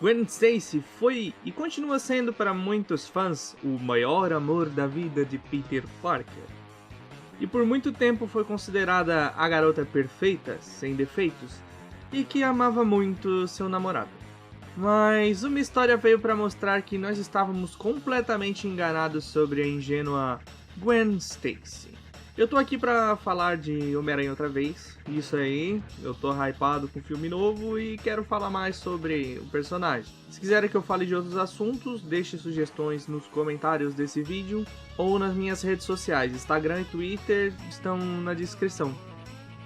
Gwen Stacy foi e continua sendo para muitos fãs o maior amor da vida de Peter Parker. E por muito tempo foi considerada a garota perfeita, sem defeitos, e que amava muito seu namorado. Mas uma história veio para mostrar que nós estávamos completamente enganados sobre a ingênua Gwen Stacy. Eu tô aqui pra falar de Homem-Aranha outra vez, isso aí, eu tô hypado com o filme novo e quero falar mais sobre o personagem. Se quiserem que eu fale de outros assuntos, deixe sugestões nos comentários desse vídeo ou nas minhas redes sociais, Instagram e Twitter estão na descrição.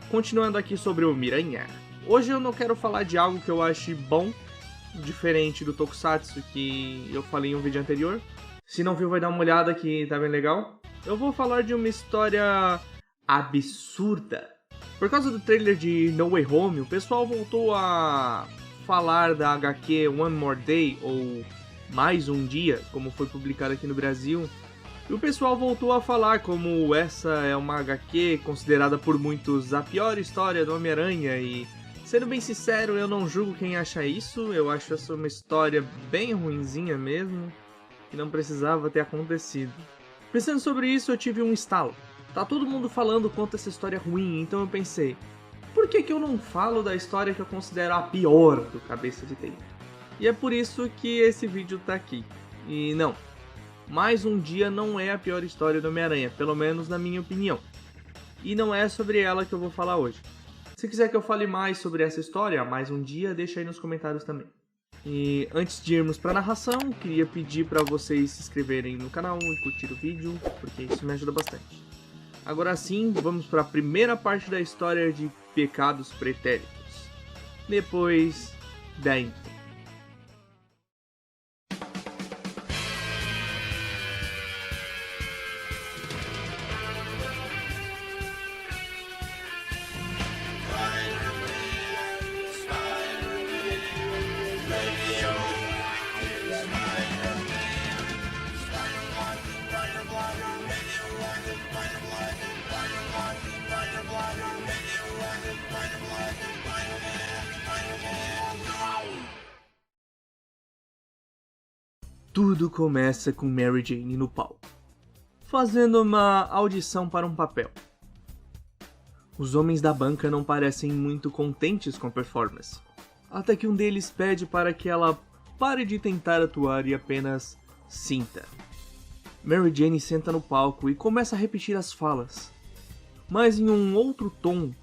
Continuando aqui sobre o Miranha, hoje eu não quero falar de algo que eu ache bom, diferente do Tokusatsu que eu falei em um vídeo anterior. Se não viu, vai dar uma olhada que tá bem legal. Eu vou falar de uma história absurda. Por causa do trailer de No Way Home, o pessoal voltou a falar da HQ One More Day, ou Mais Um Dia, como foi publicado aqui no Brasil. E o pessoal voltou a falar como essa é uma HQ considerada por muitos a pior história do Homem-Aranha. E, sendo bem sincero, eu não julgo quem acha isso. Eu acho essa uma história bem ruinzinha mesmo, que não precisava ter acontecido. Pensando sobre isso, eu tive um estalo. Tá todo mundo falando quanto essa história é ruim, então eu pensei, por que eu não falo da história que eu considero a pior do Cabeça de Teia? E é por isso que esse vídeo tá aqui. E não, Mais Um Dia não é a pior história do Homem-Aranha, pelo menos na minha opinião. E não é sobre ela que eu vou falar hoje. Se quiser que eu fale mais sobre essa história, Mais Um Dia, deixa aí nos comentários também. E antes de irmos para a narração, queria pedir para vocês se inscreverem no canal e curtir o vídeo, porque isso me ajuda bastante. Agora sim, vamos para a primeira parte da história de Pecados Pretéritos. Depois da intro. Tudo começa com Mary Jane no palco, fazendo uma audição para um papel. Os homens da banca não parecem muito contentes com a performance, até que um deles pede para que ela pare de tentar atuar e apenas sinta. Mary Jane senta no palco e começa a repetir as falas, mas em um outro tom,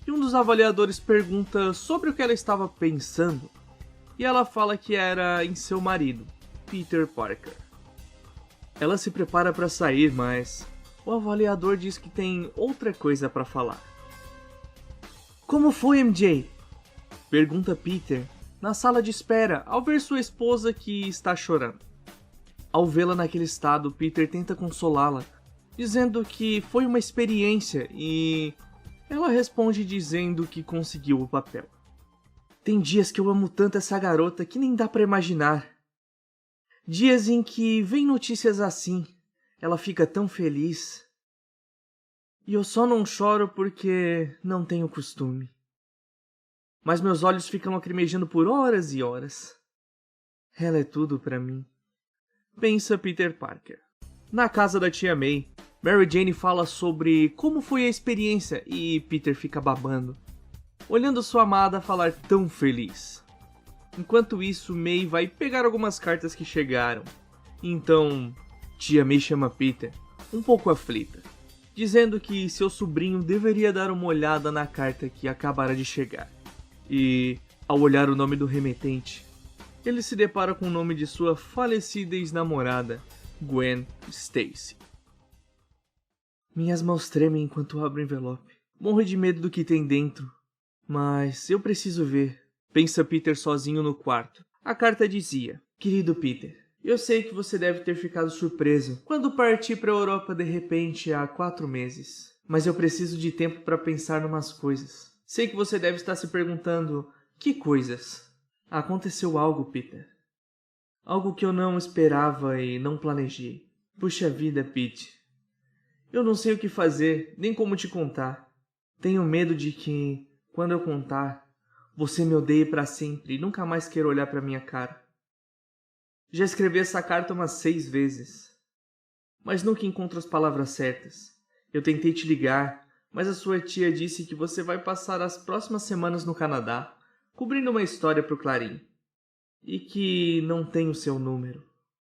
e um dos avaliadores pergunta sobre o que ela estava pensando, e ela fala que era em seu marido, Peter Parker. Ela se prepara para sair, mas o avaliador diz que tem outra coisa para falar. Como foi, MJ? Pergunta Peter na sala de espera ao ver sua esposa que está chorando. Ao vê-la naquele estado, Peter tenta consolá-la, dizendo que foi uma experiência e ela responde dizendo que conseguiu o papel. Tem dias que eu amo tanto essa garota que nem dá para imaginar. Dias em que vem notícias assim, ela fica tão feliz. E eu só não choro porque não tenho costume. Mas meus olhos ficam lacrimejando por horas e horas. Ela é tudo pra mim. Pensa Peter Parker. Na casa da tia May, Mary Jane fala sobre como foi a experiência e Peter fica babando, olhando sua amada falar tão feliz. Enquanto isso, May vai pegar algumas cartas que chegaram. Então, tia May chama Peter, um pouco aflita, dizendo que seu sobrinho deveria dar uma olhada na carta que acabara de chegar. E, ao olhar o nome do remetente, ele se depara com o nome de sua falecida ex-namorada, Gwen Stacy. Minhas mãos tremem enquanto abro o envelope. Morro de medo do que tem dentro, mas eu preciso ver. Pensa Peter sozinho no quarto. A carta dizia: Querido Peter, eu sei que você deve ter ficado surpreso quando parti para a Europa de repente há 4 meses. Mas eu preciso de tempo para pensar numas coisas. Sei que você deve estar se perguntando, que coisas? Aconteceu algo, Peter. Algo que eu não esperava e não planejei. Puxa vida, Pete. Eu não sei o que fazer, nem como te contar. Tenho medo de que, quando eu contar, Você me odeia para sempre e nunca mais quer olhar para minha cara. Já escrevi essa carta umas 6 vezes, mas nunca encontro as palavras certas. Eu tentei te ligar, mas a sua tia disse que você vai passar as próximas semanas no Canadá, cobrindo uma história pro Clarim, e que não tem o seu número.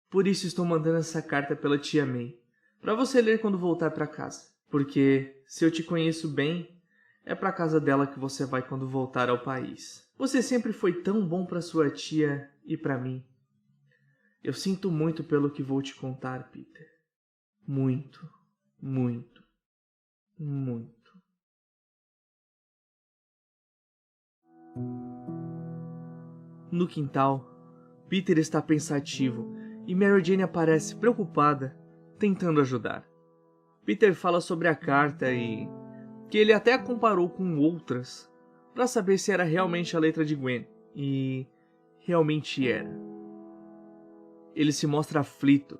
Por isso estou mandando essa carta pela tia May, para você ler quando voltar para casa. Porque, se eu te conheço bem, é para casa dela que você vai quando voltar ao país. Você sempre foi tão bom para sua tia e para mim. Eu sinto muito pelo que vou te contar, Peter. Muito, muito, muito. No quintal, Peter está pensativo e Mary Jane aparece preocupada, tentando ajudar. Peter fala sobre a carta e que ele até a comparou com outras para saber se era realmente a letra de Gwen, e realmente era. Ele se mostra aflito,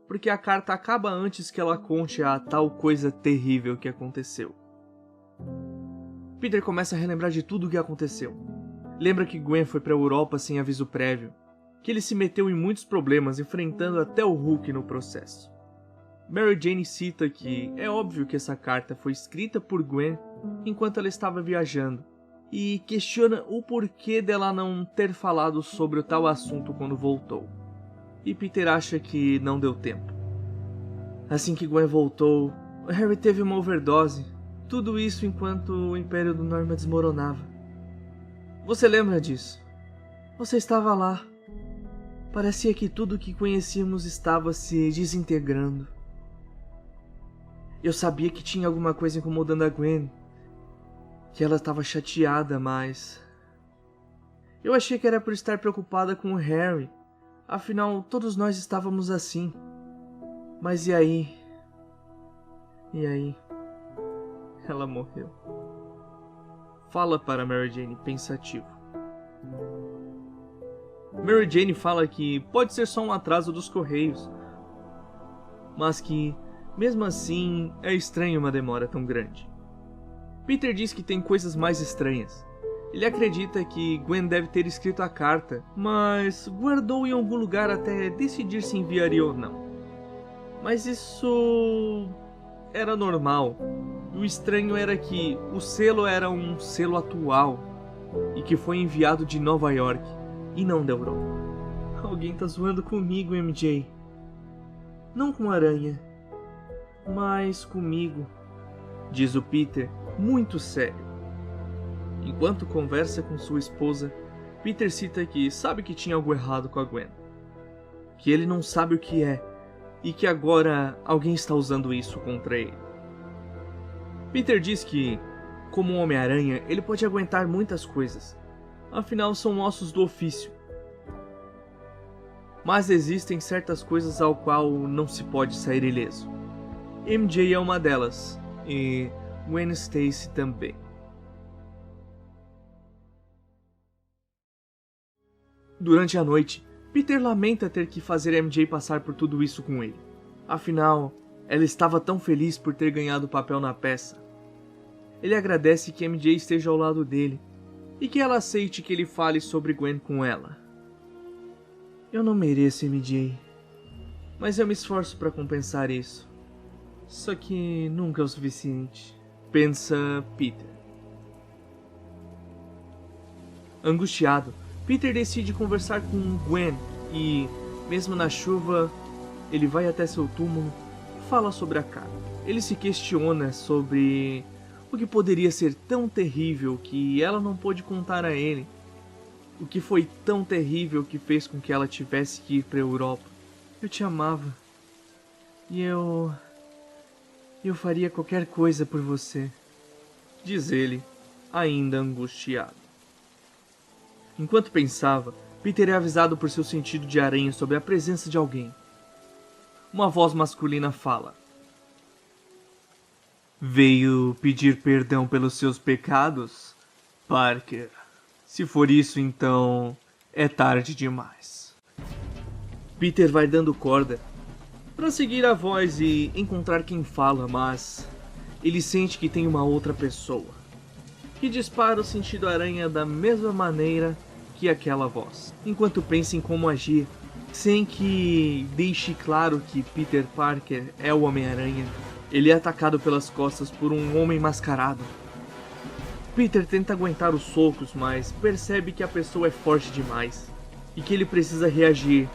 porque a carta acaba antes que ela conte a tal coisa terrível que aconteceu. Peter começa a relembrar de tudo o que aconteceu. Lembra que Gwen foi para a Europa sem aviso prévio, que ele se meteu em muitos problemas, enfrentando até o Hulk no processo. Mary Jane cita que é óbvio que essa carta foi escrita por Gwen enquanto ela estava viajando, e questiona o porquê dela não ter falado sobre o tal assunto quando voltou. E Peter acha que não deu tempo. Assim que Gwen voltou, Harry teve uma overdose, tudo isso enquanto o Império do Norma desmoronava. Você lembra disso? Você estava lá. Parecia que tudo o que conhecíamos estava se desintegrando. Eu sabia que tinha alguma coisa incomodando a Gwen, que ela estava chateada, mas... eu achei que era por estar preocupada com o Harry, afinal todos nós estávamos assim. Mas e aí? E aí? Ela morreu. Fala para Mary Jane pensativo. Mary Jane fala que pode ser só um atraso dos correios, mas que, mesmo assim, é estranho uma demora tão grande. Peter diz que tem coisas mais estranhas. Ele acredita que Gwen deve ter escrito a carta, mas guardou em algum lugar até decidir se enviaria ou não. Mas isso era normal. E o estranho era que o selo era um selo atual e que foi enviado de Nova York e não da Europa. Alguém tá zoando comigo, MJ. Não com a aranha, mas comigo, diz o Peter, muito sério. Enquanto conversa com sua esposa, Peter cita que sabe que tinha algo errado com a Gwen, que ele não sabe o que é e que agora alguém está usando isso contra ele. Peter diz que, como um Homem-Aranha, ele pode aguentar muitas coisas, afinal são ossos do ofício. Mas existem certas coisas ao qual não se pode sair ileso. MJ é uma delas, e Gwen Stacy também. Durante a noite, Peter lamenta ter que fazer MJ passar por tudo isso com ele. Afinal, ela estava tão feliz por ter ganhado o papel na peça. Ele agradece que MJ esteja ao lado dele e que ela aceite que ele fale sobre Gwen com ela. Eu não mereço, MJ, mas eu me esforço para compensar isso. Só que nunca é o suficiente, pensa Peter. Angustiado, Peter decide conversar com Gwen e, mesmo na chuva, ele vai até seu túmulo e fala sobre a carta. Ele se questiona sobre o que poderia ser tão terrível que ela não pôde contar a ele. O que foi tão terrível que fez com que ela tivesse que ir para a Europa. Eu te amava. E eu faria qualquer coisa por você, diz ele, ainda angustiado. Enquanto pensava, Peter é avisado por seu sentido de aranha sobre a presença de alguém. Uma voz masculina fala. Veio pedir perdão pelos seus pecados, Parker? Se for isso, então é tarde demais. Peter vai dando corda para seguir a voz e encontrar quem fala, mas ele sente que tem uma outra pessoa. que dispara o sentido aranha da mesma maneira que aquela voz, enquanto pensa em como agir, sem que deixe claro que Peter Parker é o Homem-Aranha. Ele é atacado pelas costas por um homem mascarado. Peter tenta aguentar os socos, mas percebe que a pessoa é forte demais e que ele precisa reagir.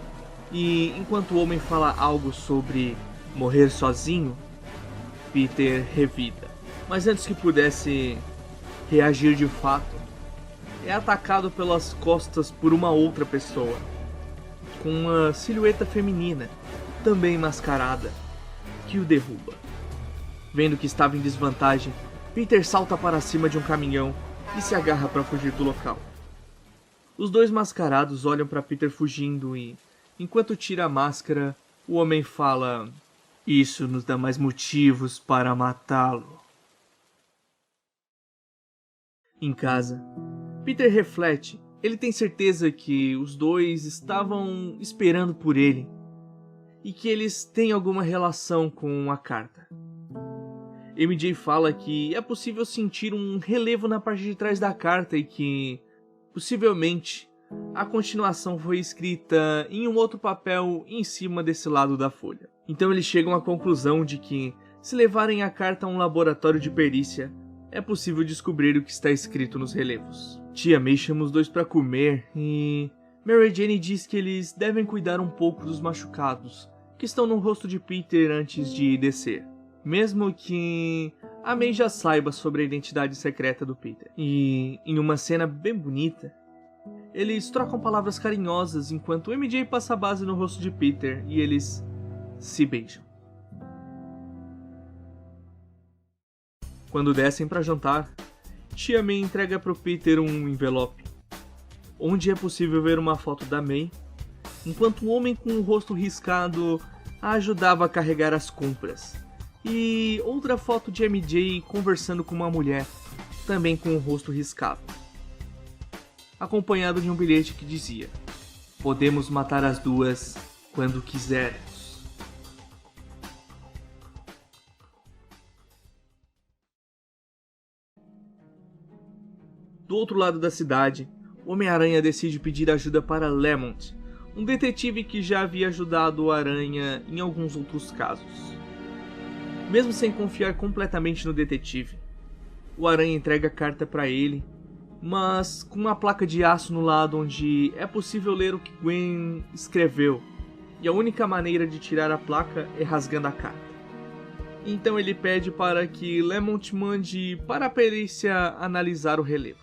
E enquanto o homem fala algo sobre morrer sozinho, Peter revida. Mas antes que pudesse reagir de fato, é atacado pelas costas por uma outra pessoa, com uma silhueta feminina, também mascarada, que o derruba. Vendo que estava em desvantagem, Peter salta para cima de um caminhão e se agarra para fugir do local. Os dois mascarados olham para Peter fugindo e, enquanto tira a máscara, o homem fala: "Isso nos dá mais motivos para matá-lo." Em casa, Peter reflete. Ele tem certeza que os dois estavam esperando por ele e que eles têm alguma relação com a carta. MJ fala que é possível sentir um relevo na parte de trás da carta e que, possivelmente, a continuação foi escrita em um outro papel em cima desse lado da folha. Então eles chegam à conclusão de que, se levarem a carta a um laboratório de perícia, é possível descobrir o que está escrito nos relevos. Tia May chama os dois para comer e Mary Jane diz que eles devem cuidar um pouco dos machucados que estão no rosto de Peter antes de descer, mesmo que a May já saiba sobre a identidade secreta do Peter. E em uma cena bem bonita, eles trocam palavras carinhosas enquanto o MJ passa a base no rosto de Peter e eles se beijam. Quando descem para jantar, Tia May entrega para o Peter um envelope, onde é possível ver uma foto da May, enquanto um homem com o rosto riscado a ajudava a carregar as compras, e outra foto de MJ conversando com uma mulher, também com o rosto riscado, acompanhado de um bilhete que dizia: "Podemos matar as duas quando quisermos." Do outro lado da cidade, o Homem-Aranha decide pedir ajuda para Lamont, um detetive que já havia ajudado o Aranha em alguns outros casos. Mesmo sem confiar completamente no detetive, o Aranha entrega a carta para ele, mas com uma placa de aço no lado onde é possível ler o que Gwen escreveu, e a única maneira de tirar a placa é rasgando a carta. Então ele pede para que Lamont mande para a perícia analisar o relevo.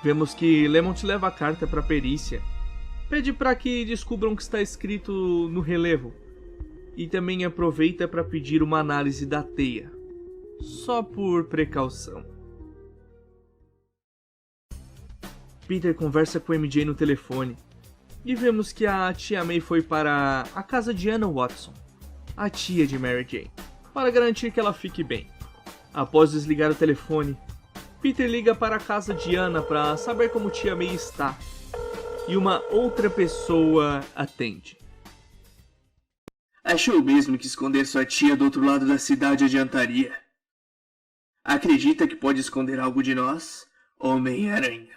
Vemos que Lamont leva a carta para a perícia, pede para que descubram o que está escrito no relevo, e também aproveita para pedir uma análise da teia, só por precaução. Peter conversa com MJ no telefone, e vemos que a tia May foi para a casa de Anna Watson, a tia de Mary Jane, para garantir que ela fique bem. Após desligar o telefone, Peter liga para a casa de Anna para saber como tia May está, e uma outra pessoa atende. Achou mesmo que esconder sua tia do outro lado da cidade adiantaria? Acredita que pode esconder algo de nós, Homem-Aranha?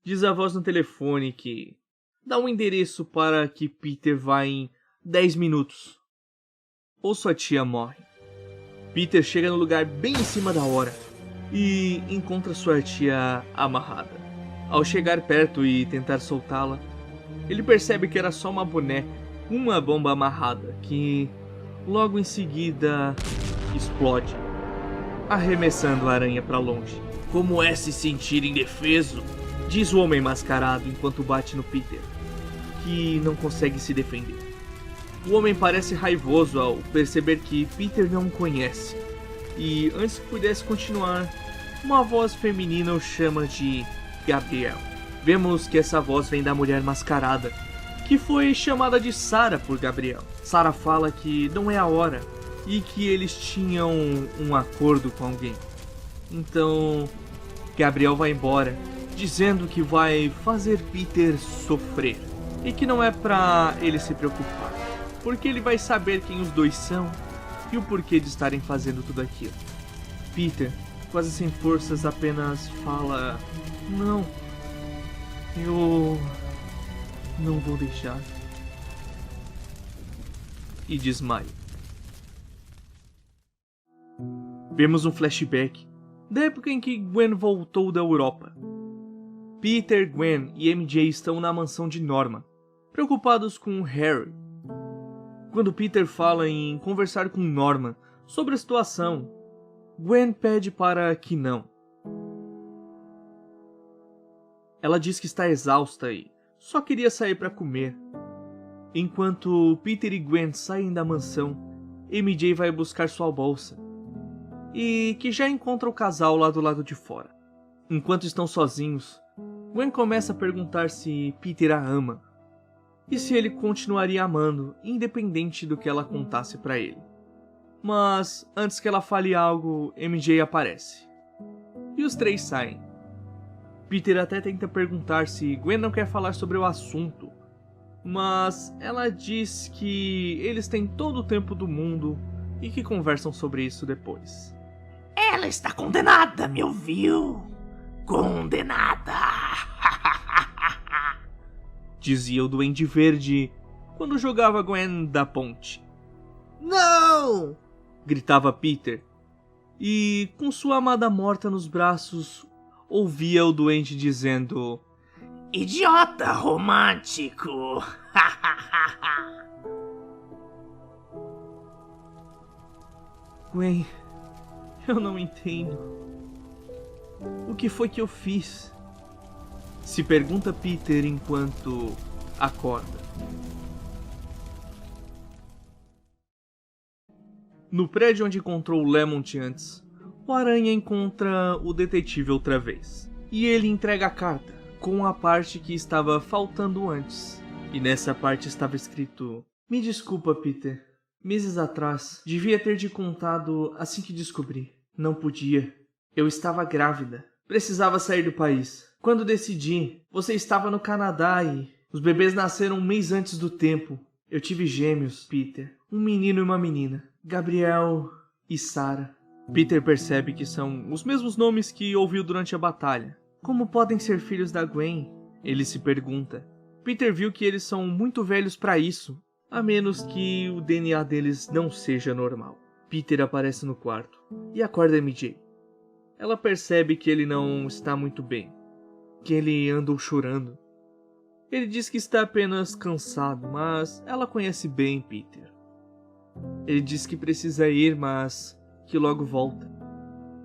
Diz a voz no telefone que dá um endereço para que Peter vá em 10 minutos, ou sua tia morre. Peter chega no lugar bem em cima da hora e encontra sua tia amarrada. Ao chegar perto e tentar soltá-la, ele percebe que era só uma boneca com uma bomba amarrada, que logo em seguida explode, arremessando a aranha para longe. Como é se sentir indefeso? Diz o homem mascarado enquanto bate no Peter, que não consegue se defender. O homem parece raivoso ao perceber que Peter não o conhece, e antes que pudesse continuar, uma voz feminina o chama de Gabriel. Vemos que essa voz vem da mulher mascarada, que foi chamada de Sarah por Gabriel. Sarah fala que não é a hora e que eles tinham um acordo com alguém. Então, Gabriel vai embora, dizendo que vai fazer Peter sofrer e que não é pra ele se preocupar, porque ele vai saber quem os dois são e o porquê de estarem fazendo tudo aquilo. Peter quase sem forças, apenas fala: "Não, eu não vou deixar." E desmaia. Vemos um flashback da época em que Gwen voltou da Europa. Peter, Gwen e MJ estão na mansão de Norma, preocupados com Harry. Quando Peter fala em conversar com Norma sobre a situação, Gwen pede para que não. Ela diz que está exausta e só queria sair para comer. Enquanto Peter e Gwen saem da mansão, MJ vai buscar sua bolsa e que já encontra o casal lá do lado de fora. Enquanto estão sozinhos, Gwen começa a perguntar se Peter a ama e se ele continuaria amando, independente do que ela contasse para ele. Mas antes que ela fale algo, MJ aparece e os três saem. Peter até tenta perguntar se Gwen não quer falar sobre o assunto, mas ela diz que eles têm todo o tempo do mundo e que conversam sobre isso depois. Ela está condenada, me ouviu? Condenada! Dizia o Duende Verde quando jogava Gwen da ponte. Não! Gritava Peter, e com sua amada morta nos braços, ouvia o Duende dizendo: Idiota romântico! Gwen, eu não entendo. O que foi que eu fiz? Se pergunta Peter enquanto acorda. No prédio onde encontrou o Lemont antes, o Aranha encontra o detetive outra vez. E ele entrega a carta, com a parte que estava faltando antes. E nessa parte estava escrito: "Me desculpa, Peter. Meses atrás, devia ter te contado assim que descobri. Não podia. Eu estava grávida. Precisava sair do país. Quando decidi, você estava no Canadá e os bebês nasceram um mês antes do tempo. Eu tive gêmeos, Peter. Um menino e uma menina. Gabriel e Sarah." Peter percebe que são os mesmos nomes que ouviu durante a batalha. Como podem ser filhos da Gwen? Ele se pergunta. Peter viu que eles são muito velhos para isso, a menos que o DNA deles não seja normal. Peter aparece no quarto e acorda MJ. Ela percebe que ele não está muito bem, que ele andou chorando. Ele diz que está apenas cansado, mas ela conhece bem Peter. Ele diz que precisa ir, mas que logo volta.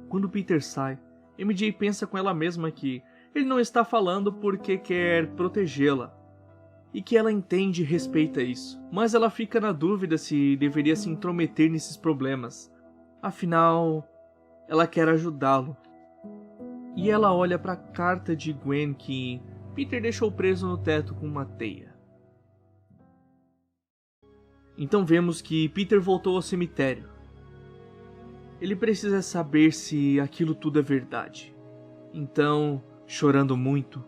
Quando Peter sai, MJ pensa com ela mesma que ele não está falando porque quer protegê-la, e que ela entende e respeita isso, mas ela fica na dúvida se deveria se intrometer nesses problemas. Afinal, ela quer ajudá-lo. E ela olha para a carta de Gwen que Peter deixou preso no teto com uma teia. Então vemos que Peter voltou ao cemitério. Ele precisa saber se aquilo tudo é verdade. Então, chorando muito,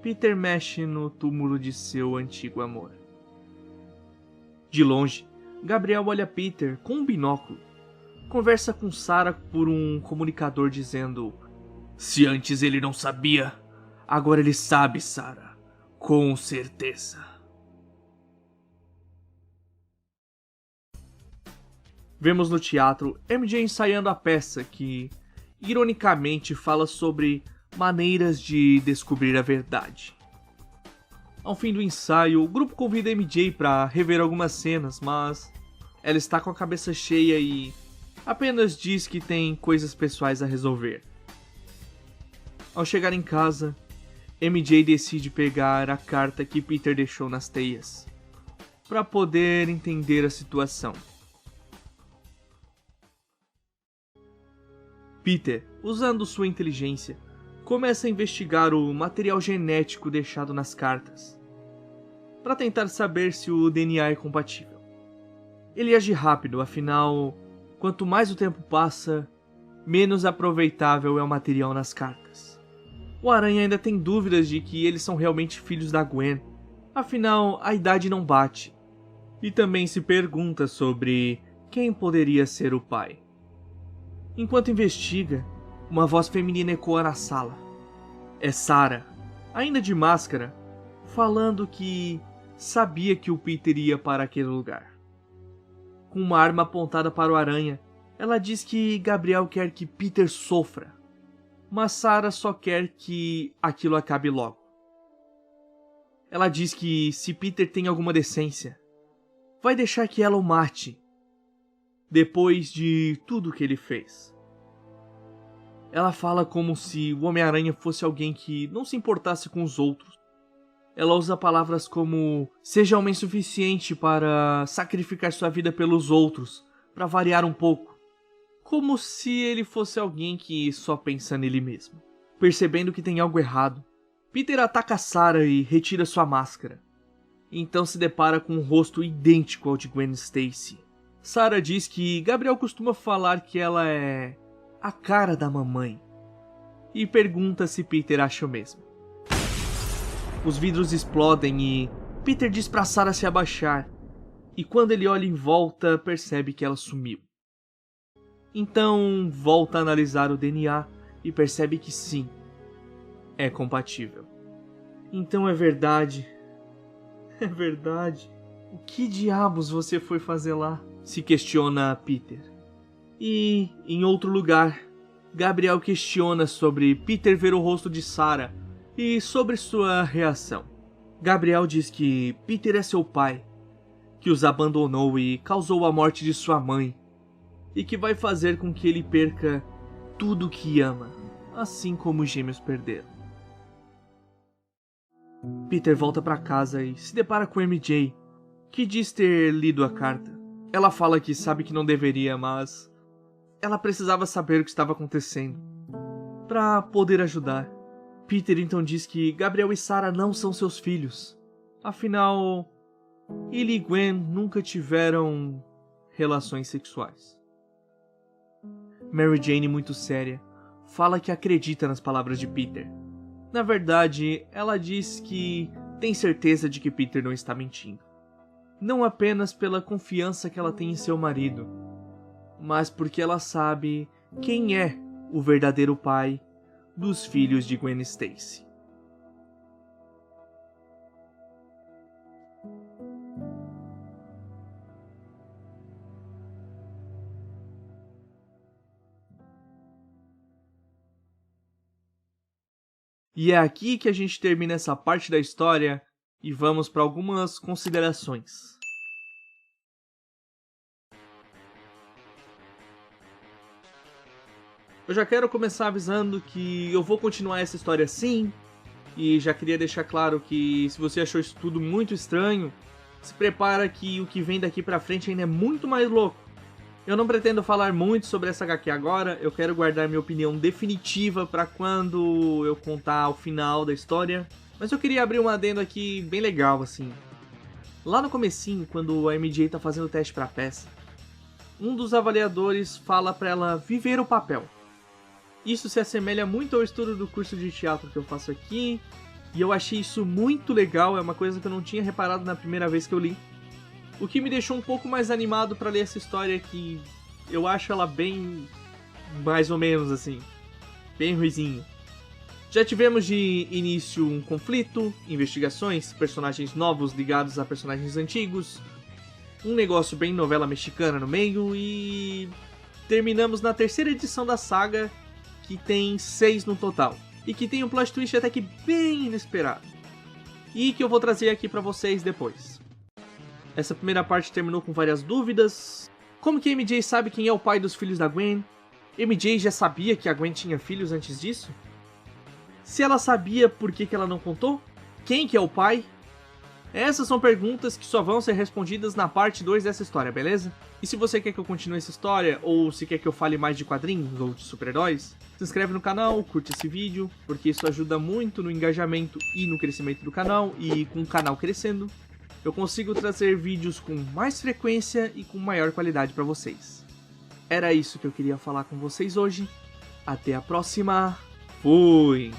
Peter mexe no túmulo de seu antigo amor. De longe, Gabriel olha Peter com um binóculo. Conversa com Sarah por um comunicador dizendo: "Se antes ele não sabia, agora ele sabe, Sarah. Com certeza." Vemos no teatro MJ ensaiando a peça que, ironicamente, fala sobre maneiras de descobrir a verdade. Ao fim do ensaio, o grupo convida MJ para rever algumas cenas, mas ela está com a cabeça cheia e apenas diz que tem coisas pessoais a resolver. Ao chegar em casa, MJ decide pegar a carta que Peter deixou nas teias, para poder entender a situação. Peter, usando sua inteligência, começa a investigar o material genético deixado nas cartas, para tentar saber se o DNA é compatível. Ele age rápido, afinal, quanto mais o tempo passa, menos aproveitável é o material nas cartas. O Aranha ainda tem dúvidas de que eles são realmente filhos da Gwen, afinal a idade não bate, e também se pergunta sobre quem poderia ser o pai. Enquanto investiga, Uma voz feminina ecoa na sala. É Sarah, ainda de máscara, falando que sabia que o Peter ia para aquele lugar. Com uma arma apontada para o Aranha, ela diz que Gabriel quer que Peter sofra, mas Sarah só quer que aquilo acabe logo. Ela diz que se Peter tem alguma decência, vai deixar que ela o mate, depois de tudo que ele fez. Ela fala como se o Homem-Aranha fosse alguém que não se importasse com os outros. Ela usa palavras como seja homem suficiente para sacrificar sua vida pelos outros, para variar um pouco. Como se ele fosse alguém que só pensa nele mesmo. Percebendo que tem algo errado, Peter ataca Sarah e retira sua máscara. Então se depara com um rosto idêntico ao de Gwen Stacy. Sarah diz que Gabriel costuma falar que ela é a cara da mamãe. E pergunta se Peter acha o mesmo. Os vidros explodem e Peter diz pra Sarah se abaixar. E quando ele olha em volta, percebe que ela sumiu. Então volta a analisar o DNA e percebe que sim, é compatível. Então é verdade. É verdade. O que diabos você foi fazer lá? Se questiona Peter. E, em outro lugar, Gabriel questiona sobre Peter ver o rosto de Sarah e sobre sua reação. Gabriel diz que Peter é seu pai, que os abandonou e causou a morte de sua mãe, e que vai fazer com que ele perca tudo o que ama, assim como os gêmeos perderam. Peter volta para casa e se depara com MJ, que diz ter lido a carta. Ela fala que sabe que não deveria, mas ela precisava saber o que estava acontecendo para poder ajudar. Peter então diz que Gabriel e Sarah não são seus filhos. Afinal, ele e Gwen nunca tiveram relações sexuais. Mary Jane, muito séria, fala que acredita nas palavras de Peter. Na verdade, ela diz que tem certeza de que Peter não está mentindo. Não apenas pela confiança que ela tem em seu marido, mas porque ela sabe quem é o verdadeiro pai dos filhos de Gwen Stacy. E é aqui que a gente termina essa parte da história e vamos para algumas considerações. Eu já quero começar avisando que eu vou continuar essa história sim, e já queria deixar claro que se você achou isso tudo muito estranho, se prepara que o que vem daqui pra frente ainda é muito mais louco. Eu não pretendo falar muito sobre essa HQ agora, eu quero guardar minha opinião definitiva pra quando eu contar o final da história, mas eu queria abrir um adendo aqui bem legal assim. Lá no comecinho, quando a MJ tá fazendo o teste pra peça, um dos avaliadores fala pra ela viver o papel. Isso se assemelha muito ao estudo do curso de teatro que eu faço aqui, e eu achei isso muito legal, é uma coisa que eu não tinha reparado na primeira vez que eu li. O que me deixou um pouco mais animado para ler essa história, que eu acho ela bem, mais ou menos assim, bem ruizinho. Já tivemos de início um conflito, investigações, personagens novos ligados a personagens antigos, um negócio bem novela mexicana no meio e terminamos na terceira edição da saga, que tem 6 no total, e que tem um plot twist até que bem inesperado, e que eu vou trazer aqui pra vocês depois. Essa primeira parte terminou com várias dúvidas. Como que MJ sabe quem é o pai dos filhos da Gwen? MJ já sabia que a Gwen tinha filhos antes disso? Se ela sabia, por que ela não contou? Quem que é o pai? Essas são perguntas que só vão ser respondidas na parte 2 dessa história, beleza? E se você quer que eu continue essa história, ou se quer que eu fale mais de quadrinhos ou de super-heróis, se inscreve no canal, curte esse vídeo, porque isso ajuda muito no engajamento e no crescimento do canal, e com o canal crescendo, eu consigo trazer vídeos com mais frequência e com maior qualidade para vocês. Era isso que eu queria falar com vocês hoje, até a próxima, fui!